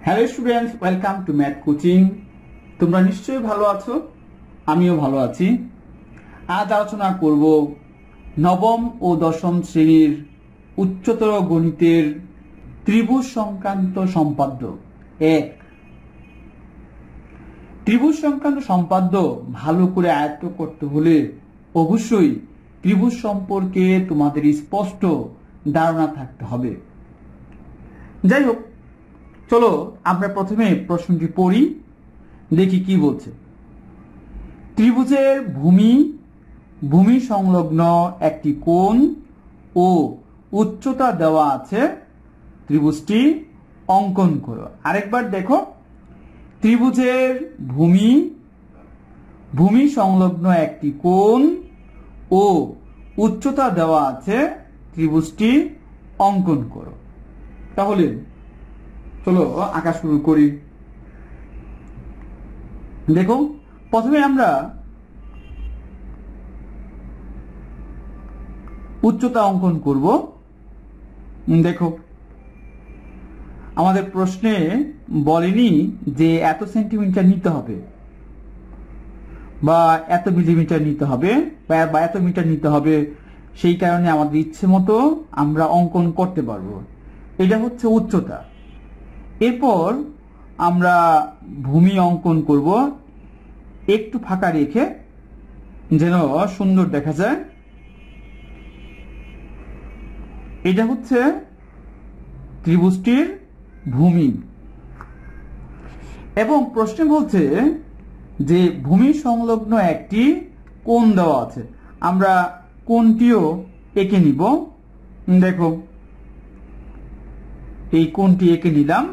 Hello students, welcome to math coaching. তোমরা নিশ্চয়ই ভালো আছো, আমিও ভালো আছি। আজ আলোচনা করব নবম ও দশম শ্রেণীর উচ্চতর গণিতের ত্রিভুজ সংক্রান্ত সম্পাদ্য 1। ত্রিভুজ সংক্রান্ত সম্পাদ্য ভালো করে আয়ত্ত করতে হলে অবশ্যই ত্রিভুজ সম্পর্কে তোমাদের স্পষ্ট ধারণা থাকতে হবে। যাই হোক, চলো আমরা প্রথমে প্রশ্নটি পড়ি, দেখি কি বলছে। ত্রিভুজের ভূমি সংলগ্ন একটি কোণ ও উচ্চতা দেওয়া আছে, ত্রিভুজটি অঙ্কন করো। আরেকবার দেখো, ত্রিভুজের ভূমি সংলগ্ন একটি কোণ ও উচ্চতা দেওয়া আছে, ত্রিভুজটি অঙ্কন করো। তাহলে চলো আঁকা শুরু করি। দেখো, প্রথমে আমরা উচ্চতা অঙ্কন করব। দেখো, আমাদের প্রশ্নে বলেনি যে এত সেন্টিমিটার নিতে হবে বা এত মিলিমিটার নিতে হবে বা এত মিটার নিতে হবে। সেই কারণে আমাদের ইচ্ছে মতো আমরা অঙ্কন করতে পারবো। এটা হচ্ছে উচ্চতা। এরপর আমরা ভূমি অঙ্কন করব, একটু ফাঁকা রেখে যেন সুন্দর দেখা যায়। এটা হচ্ছে ত্রিভুজটির ভূমি। এবং প্রশ্নে বলছে যে ভূমি সংলগ্ন একটি কোণ দেওয়া আছে, আমরা কোণটিও এঁকে নিব। দেখো, এই কোণটি এঁকে নিলাম।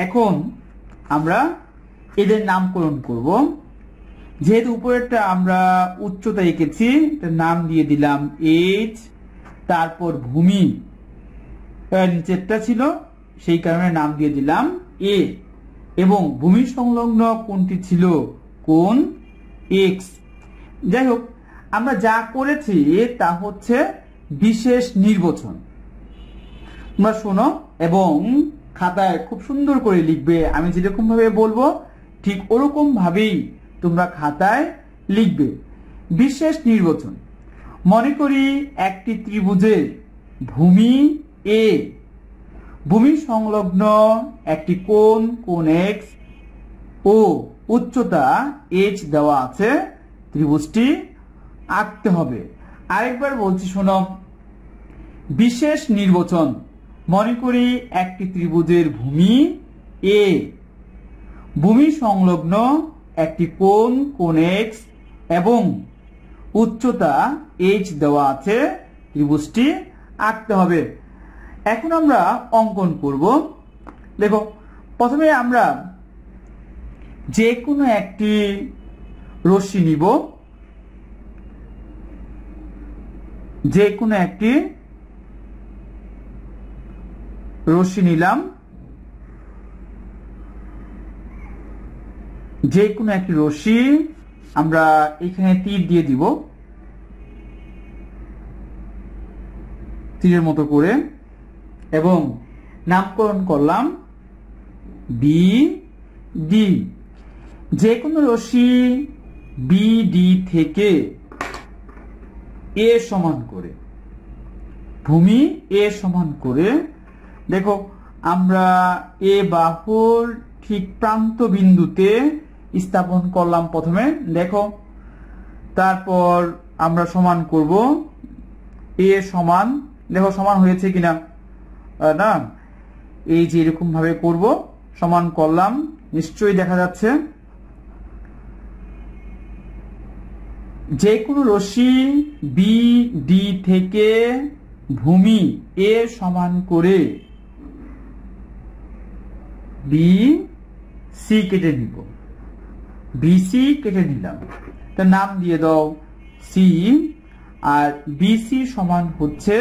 এখন আমরা এদের নামকরণ করব। যেহেতু উপরেরটা আমরা উচ্চতা এঁকেছি, এটার নাম দিয়ে দিলাম এইচ। তারপর ভূমি নিচেরটা ছিল, সেই কারণে নাম দিয়ে দিলাম এ। এবং ভূমি সংলগ্ন কোণটি ছিল কোণ এক্স। যাই হোক, আমরা যা করেছি তা হচ্ছে বিশেষ নির্বাচন। তোমরা শোনো এবং খাতায় খুব সুন্দর করে লিখবে। আমি যেরকম ভাবে বলবো ঠিক ওরকম ভাবেই তোমরা খাতায় লিখবে। বিশেষ নির্বাচন, মনে করি একটি ত্রিভুজের ভূমি এ, ভূমি সংলগ্ন একটি কোণ এক্স ও উচ্চতা এইচ দেওয়া আছে, ত্রিভুজটি আঁকতে হবে। আরেকবার বলছি শোনো, বিশেষ নির্বাচন, মনে করি একটি ত্রিভুজের ভূমি এ, ভূমি সংলগ্ন একটি কোণ এক্স এবং উচ্চতা এইচ দেওয়া আছে, ত্রিভুজটি আঁকতে হবে। এখন আমরা অঙ্কন করব। দেখো, প্রথমে আমরা যে কোনো একটি রশ্মি নিব, যে কোনো একটি রশ্মি নিলাম। যে কোনো একটি রশ্মি আমরা এখানে তীর দিয়ে দিব, তীরের মতো করে, এবং নামকরণ করলাম বি ডি। যে কোনো রশ্মি বি ডি থেকে এ সমান করে, ভূমি এ সমান করে, দেখো আমরা এ বাহুর ঠিক প্রান্ত বিন্দুতে স্থাপন করলাম প্রথমে। দেখো, তারপর আমরা সমান করব এ সমান। দেখো সমান হয়েছে কিনা, না? এই যে এরকম ভাবে করব, সমান করলাম, নিশ্চয়ই দেখা যাচ্ছে। যে কোনো রশ্মি বি ডি থেকে ভূমি এ সমান করে বি সি কেটে নিব, বিসি কেটে নিলাম, তার নাম দিয়ে দাও সি। আর বিসি সমান হচ্ছে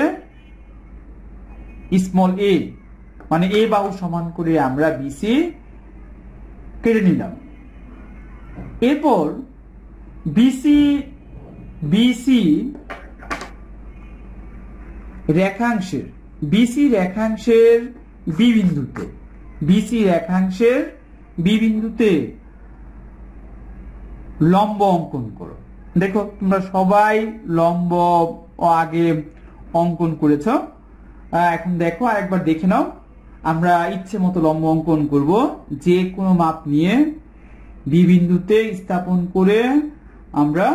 স্মল এ, মানে এ বাহু সমান করে আমরা বিসি কেটে নিলাম। এরপর বিসি বিসি রেখাংশের বি বিন্দুতে লম্ব অঙ্কন করো। দেখো তোমরা সবাই লম্ব আগে অঙ্কন করেছো, এখন দেখো আরেকবার দেখে নাও। আমরা ইচ্ছে মতো লম্ব অঙ্কন করব, যে কোনো মাপ নিয়ে বি বিন্দুতে স্থাপন করে আমরা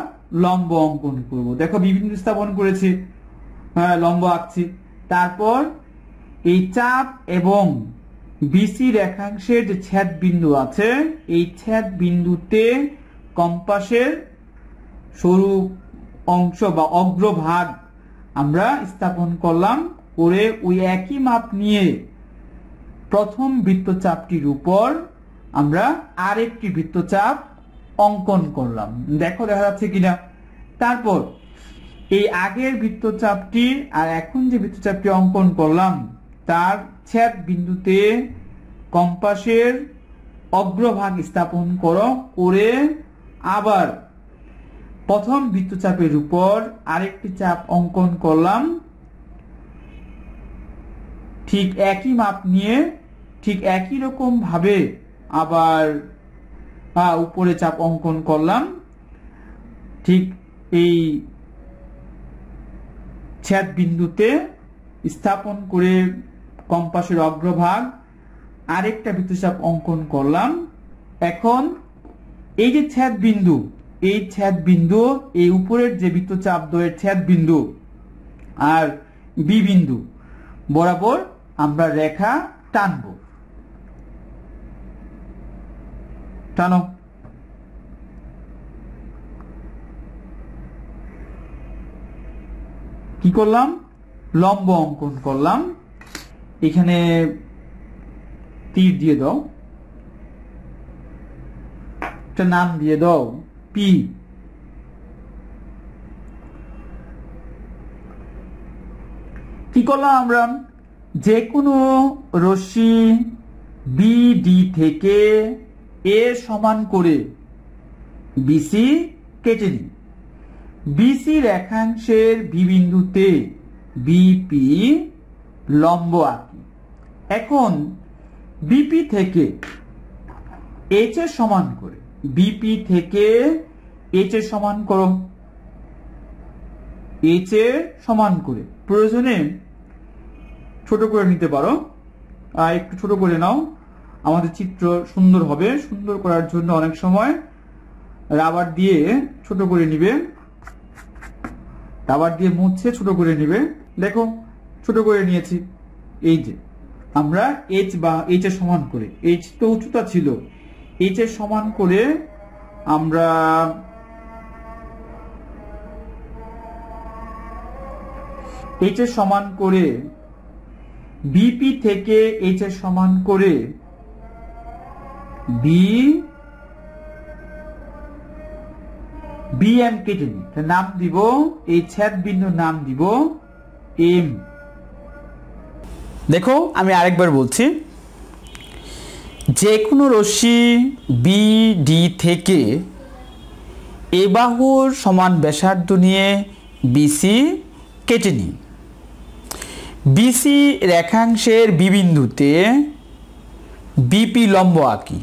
লম্ব অঙ্কন করব। দেখো বি বিন্দু স্থাপন করেছি, লম্ব আঁকছি। তারপর এই চাপ এবং বিসি রেখাংশের যে ছেদ বিন্দু আছে, এই ছেদ বিন্দুতে কম্পাসের সরু অংশ বা অগ্রভাগ আমরা স্থাপন করলাম, করে ওই একই মাপ নিয়ে প্রথম বৃত্তচাপটির উপর আমরা আরেকটি বৃত্তচাপ অঙ্কন করলাম। দেখো দেখা যাচ্ছে কিনা। তারপর এই আগের বৃত্তচাপটি আর এখন যে বৃত্তচাপটি অঙ্কন করলাম তার ছেদ বিন্দুতে কম্পাসের অগ্রভাগ স্থাপন করো, করে আবার প্রথম বৃত্তচাপের উপর আরেকটি চাপ অঙ্কন করলাম, ঠিক একই মাপ নিয়ে ঠিক একই রকম ভাবে আবার উপরে চাপ অঙ্কন করলাম, ঠিক এই ছেদ বিন্দুতে স্থাপন করে কম্পাসের অগ্রভাগ আরেকটা বৃত্তচাপ অঙ্কন করলাম। এখন এই যে ছেদ বিন্দু, এই ছেদ বিন্দু, এই উপরের যে বৃত্তচাপ দ্বয়ের ছেদ বিন্দু আর বি বিন্দু বরাবর আমরা রেখা টানব। টানো। কি করলাম? লম্ব অঙ্কন করলাম। এখানে তীর দিয়ে দাও, একটা নাম দিয়ে দাও পি। কি করলাম আমরা? যে কোনো রশ্মি বিডি থেকে এ সমান করে বিসি কেটে নিই। বিসি রেখাংশের বি বিন্দুতে বিপি লম্ব আঁকি। এখন বিপি থেকে এইচ এর সমান করে, বিপি থেকে এইচ এর সমান করো, এইচ এর সমান করে, প্রয়োজনে ছোট করে নিতে পারো, একটু ছোট করে নাও, আমাদের চিত্র সুন্দর হবে। সুন্দর করার জন্য অনেক সময় রাবার দিয়ে ছোট করে নিবে, রাবার দিয়ে মুছে ছোট করে নিবে। দেখো ছোট করে নিয়েছি। এই যে আমরা এইচ বা এইচ এর সমান করে, এইচ তো উচ্চতা ছিল, এইচ এর সমান করে আমরা এইচ এর সমান করে বিপি থেকে এইচ এর সমান করে বিএম কেটে নিই। নাম দিব, এই ছেদ বিন্দুর নাম দিব এম। দেখো আমি আরেকবার বলছি, যে কোনো রশ্মি বিডি থেকে এ বাহুর সমান ব্যাসার্ধ নিয়ে বিসি কেটে নিই। বিসি রেখাংশের বি বিন্দুতে বিপি লম্ব আঁকি।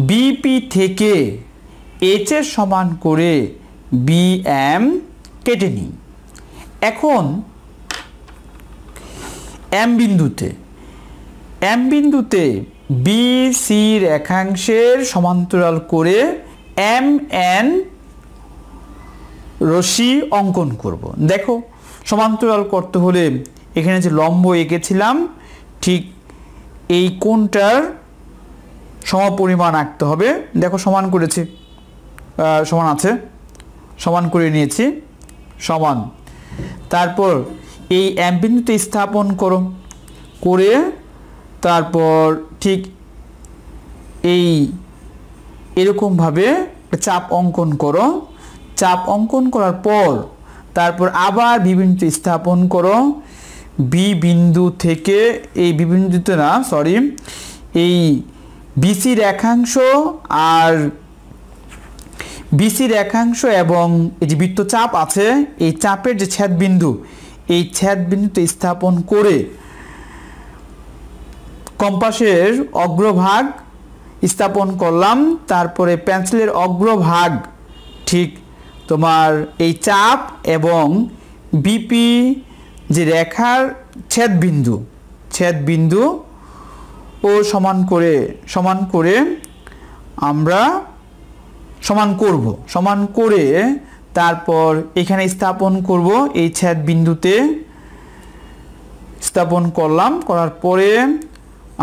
বিপি থেকে এইচ এর সমান করে বিএম কেটে নিই। এখন এম বিন্দুতে বিসি রেখাংশের সমান্তরাল করে এম এন রশ্মি অঙ্কন করব। দেখো সমান্তরাল করতে হলে এখানে যে লম্ব এঁকেছিলাম ঠিক এই কোণটার সমপরিমাণ আঁকতে হবে। দেখো সমান করেছি, সমান আছে, সমান করে নিয়েছি, সমান। তারপর এই এম বিন্দুতে স্থাপন করো, করে তারপর ঠিক এই এরকমভাবে চাপ অঙ্কন করো। চাপ অঙ্কন করার পর তারপর আবার বি বিন্দুতে স্থাপন করো। বি বিন্দু থেকে এই বি বিন্দুতে না, সরি, এই বিসি রেখাংশ আর বিসি রেখাংশ এবং এই যে বৃত্তচাপ আছে, এই চাপের যে ছেদবিন্দু, এই ছেদবিন্দুতে স্থাপন করে কম্পাসের অগ্রভাগ স্থাপন করলাম। তারপরে পেন্সিলের অগ্রভাগ ঠিক তোমার এই চাপ এবং বিপি যে রেখার ছেদবিন্দু ও সমান করে আমরা সমান করে তারপর এখানে স্থাপন করব। এই ছেদবিন্দুতে স্থাপন করলাম, করার পরে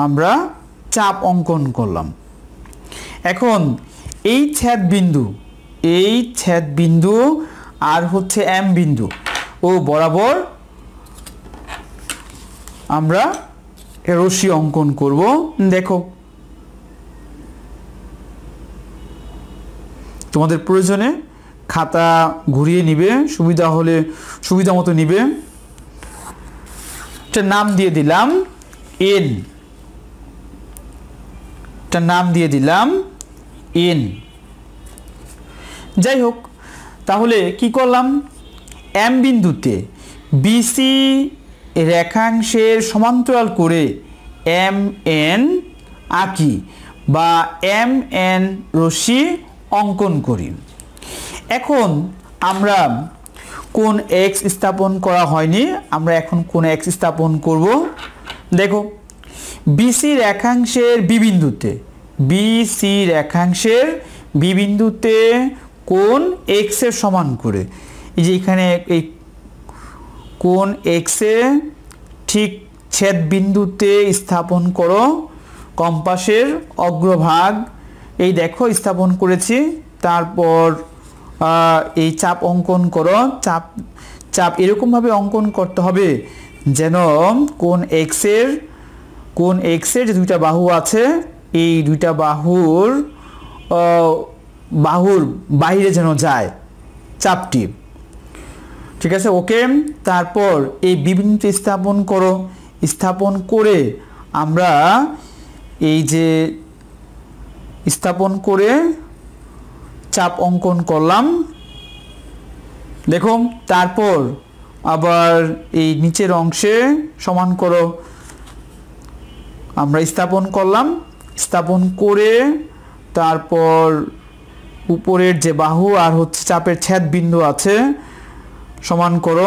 আমরা চাপ অঙ্কন করলাম। এখন এই ছেদবিন্দু আর হচ্ছে এম বিন্দু ও বরাবর আমরা রশ্মি অঙ্কন করব। দেখো, তোমাদের প্রয়োজনে খাতা ঘুরিয়ে নিবে, সুবিধা মতো নিবে। একটা নাম দিয়ে দিলাম এন। যাই হোক, তাহলে কি করলাম, এম বিন্দুতে বিসি রেখাংশের সমান্তরাল করে এম এন আঁকি বা এম এন রশ্মি অঙ্কন করি। এখন আমরা কোন এক্স স্থাপন করা হয়নি, আমরা এখন কোন এক্স স্থাপন করব। দেখো, বিসি রেখাংশের বিবিন্দুতে কোন এক্স এর সমান করে, এই যে এখানে এই কোন এক্স এ ঠিক ছেদবিন্দুতে স্থাপন করো কম্পাসের অগ্রভাগ। এই দেখো স্থাপন করেছি। তারপর এই চাপ অঙ্কন করো। চাপ এরকমভাবে অঙ্কন করতে হবে যেন কোন এক্সের যে দুইটা বাহু আছে, এই দুইটা বাহুর বাইরে যেন যায় চাপটি। ঠিক আছে, ওকে। তারপর এই বিবিন্দুতে স্থাপন করে আমরা এই যে স্থাপন করে চাপ অঙ্কন করলাম। দেখো, তারপর আবার এই নিচের অংশে সমান করো, আমরা স্থাপন করলাম। স্থাপন করে তারপর উপরের যে বাহু আর হচ্ছে চাপের ছেদবিন্দু আছে সমান করো।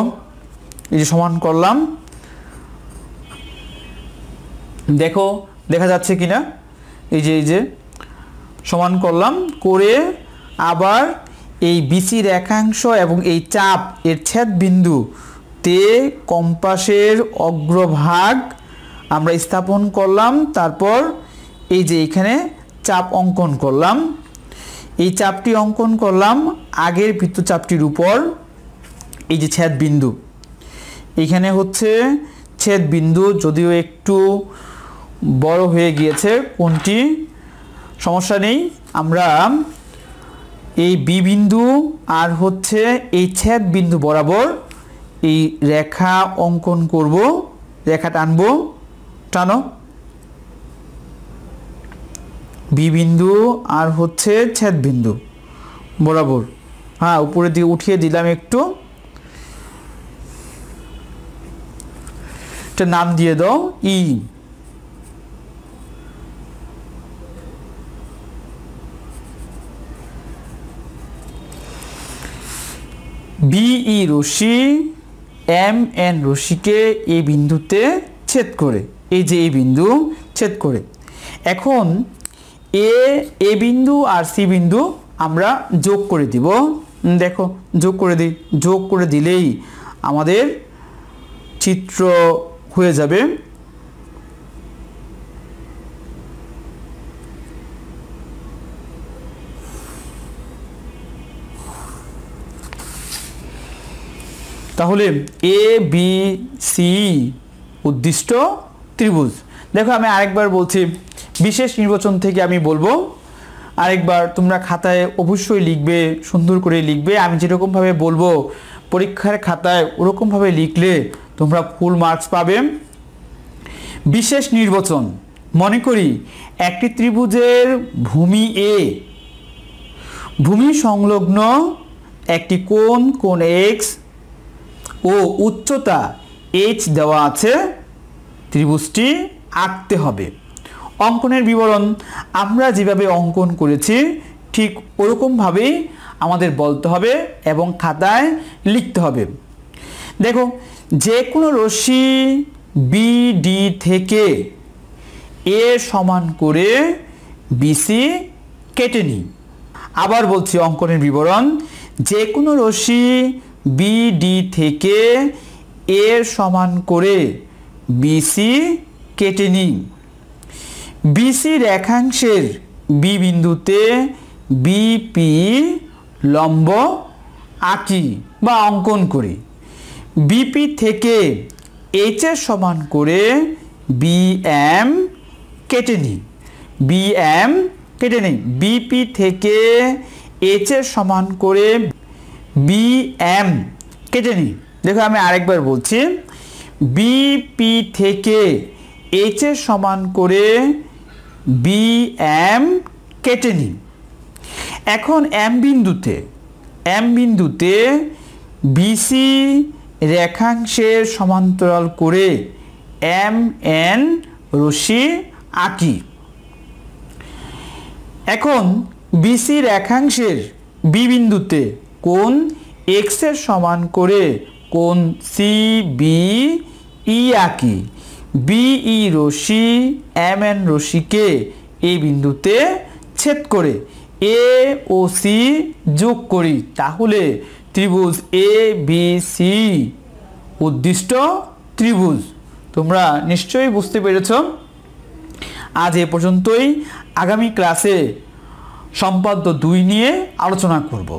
এই যে সমান করলাম, দেখো দেখা যাচ্ছে কিনা, এই যে সমান করলাম করে আবার এই বিসি রেখাংশ এবং এই চাপ এর ছেদবিন্দুতে কম্পাসের অগ্রভাগ আমরা স্থাপন করলাম। তারপর এই যে এখানে চাপ অঙ্কন করলাম। এই চাপটি অঙ্কন করলাম আগের বৃত্তচাপটির উপর। এই যে ছেদবিন্দু, এখানে হচ্ছে ছেদবিন্দু, যদিও একটু বড় হয়ে গিয়েছে কোণটি, সমস্যা নেই। আমরা এই বি বিন্দু আর হচ্ছে এই ছেদবিন্দু বরাবর এই রেখা অঙ্কন করব। রেখা টানো বি বিন্দু আর হচ্ছে ছেদবিন্দু বরাবর। হ্যাঁ, উপরের দিকে উঠিয়ে দিলাম একটু। একটা নাম দিয়ে দাও ই। বিই রশ্মি এম এন রশ্মিকে এই বিন্দুতে ছেদ করে, এই যে এই বিন্দু ছেদ করে। এখন এ বিন্দু আর সি বিন্দু আমরা যোগ করে দিব। দেখো, যোগ করে দিলেই আমাদের চিত্র হয়ে যাবে। তাহলে এ বি সি উদ্দিষ্ট ত্রিভুজ। দেখো, আমি আরেকবার বলছি, বিশেষ নির্বাচন থেকে আমি বলবো আরেকবার, তোমরা খাতায় অবশ্যই লিখবে, সুন্দর করে লিখবে। আমি যেরকমভাবে বলবো পরীক্ষার খাতায় ওরকমভাবে লিখলে তোমরা ফুল মার্কস পাবে। বিশেষ নির্বাচন, মনে করি একটি ত্রিভুজের ভূমি এ ভূমি সংলগ্ন একটি কোণ কোণ এক্স ও উচ্চতা এইচ দেওয়া আছে, ত্রিভুজটি আঁকতে হবে। অঙ্কনের বিবরণ আমরা যেভাবে অঙ্কন করেছি ঠিক ওরকমভাবেই আমাদের বলতে হবে এবং খাতায় লিখতে হবে। দেখো, যে কোনো রশ্মি বিডি থেকে এ সমান করে বিসি কেটে নিই। আবার বলছি অঙ্কনের বিবরণ, যে কোনো রশ্মি বিডি থেকে এর সমান করে বিসি কেটে নিই। বিসি রেখাংশের বি বিন্দুতে বিপি লম্ব আঁকি বা অঙ্কন করি। বিপি থেকে এইচ এর সমান করে বিএম কেটে নিই। বিএম কেটে নিই। বিপি থেকে এইচ এর সমান করে বিএম কেটে নিই। দেখো আমি আরেকবার বলছি, বিপি থেকে এইচ এর সমান করে বিএম কেটে নিই। এখন এম বিন্দুতে বিসি রেখাংশের সমান্তরাল করে এম এন রশ্মি আঁকি। এখন বিসি রেখাংশের বি বিন্দুতে কোণ এক্স এর সমান করে কোণ সি বি ই আঁকি। বিই রশ্মি এম এন রশ্মিকে এই বিন্দুতে ছেদ করে এ ও সি যোগ করি, তাহলে ত্রিভুজ এ বি সি উদ্দিষ্ট ত্রিভুজ। তোমরা নিশ্চয়ই বুঝতে পেরেছ। আজ এ পর্যন্তই। আগামী ক্লাসে সম্পাদ্য 2 নিয়ে আলোচনা করব।